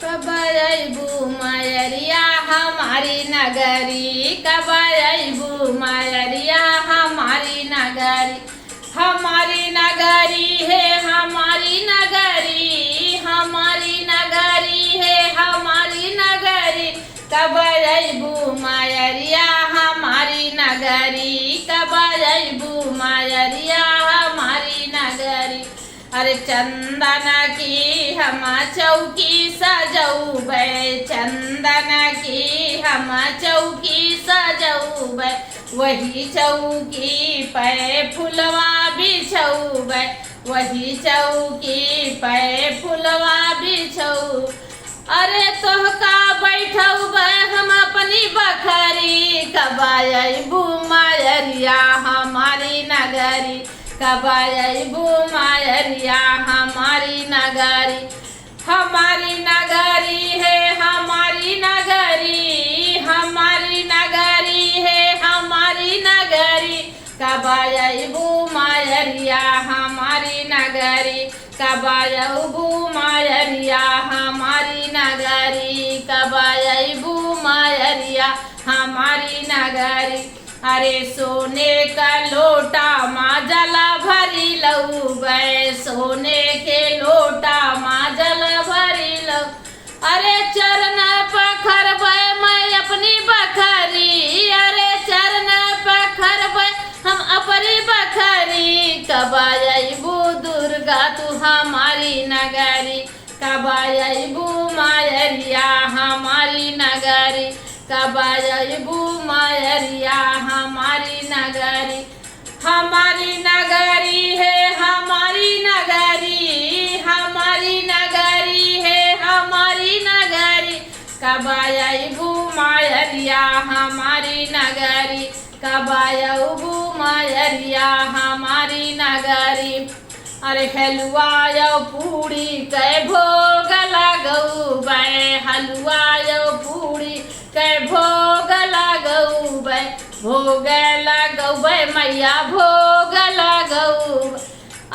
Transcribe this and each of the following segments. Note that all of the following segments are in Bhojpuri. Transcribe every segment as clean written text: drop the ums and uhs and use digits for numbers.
कब अइबू मायरिया हमारी नगरी, कब अइबू मायरिया हमारी नगरी। हमारी नगरी है हमारी नगरी, हमारी नगरी है हमारी नगरी। कब अइबू मायरिया हमारी नगरी, कब अइबू मायरिया हमारी नगरी। अरे चंदन की हम चौकी सजौबै, चंदन की हम चौकी सजौबै। वही चौकी पे फुलवा बिछौबै, वही चौकी पे फुलवा बिछौ। अरे तोहका बैठौबै हम अपनी बखरी, कब अइबू मायरिया हमारी नगरी, कब अइबू मायरिया हमारी नगरी। हमारी नगरी है हमारी नगरी, हमारी नगरी है हमारी नगरी। कब अइबू मायरिया हमारी नगरी, कब अइबू मायरिया हमारी नगरी, कब अइबू मायरिया हमारी नगरी। अरे सोने का लोटा माजल भरी लऊबै, सोने के लोटा माजल भरी लऊ। अरे चरण पखरबै मैं अपनी बखरी, अरे चरण पखरबै हम अपनी बखरी। कब अइबू दुर्गा तू हमारी नगरी, कब अइबू मायरिया हमारी नगरी, कब अइबू मायरिया हमारी नगरी। हमारी नगरी है हमारी नगरी, हमारी नगरी है हमारी नगरी। कब अइबू मायरिया हमारी नगरी, कब अइबू मायरिया हमारी नगरी। अरे हलुआ यौ पूरी कै भोग लगौबै, हलुआ यौ पूरी कै भोग लगौबै। भोग लगौबै मैया भोग लगौबै।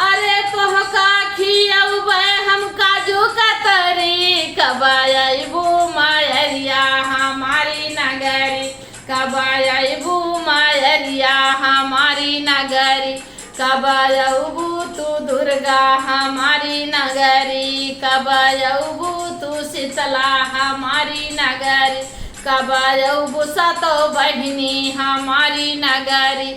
अरे तोहका खियौबै हम काजू कतरी, कब अइबू मायरिया हमारी नगरी, कब अइबू मायरिया हमारी नगरी। कब अइबू तू दुर्गा हमारी नगरी, कब अइबू तू शीतला हमारी नगरी। कब अइबू सतो बहिनी हमारी नगरी।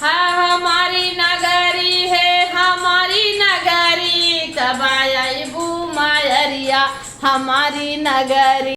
हमारी नगरी है हमारी नगरी, कब अइबू मायरिया हमारी नगरी।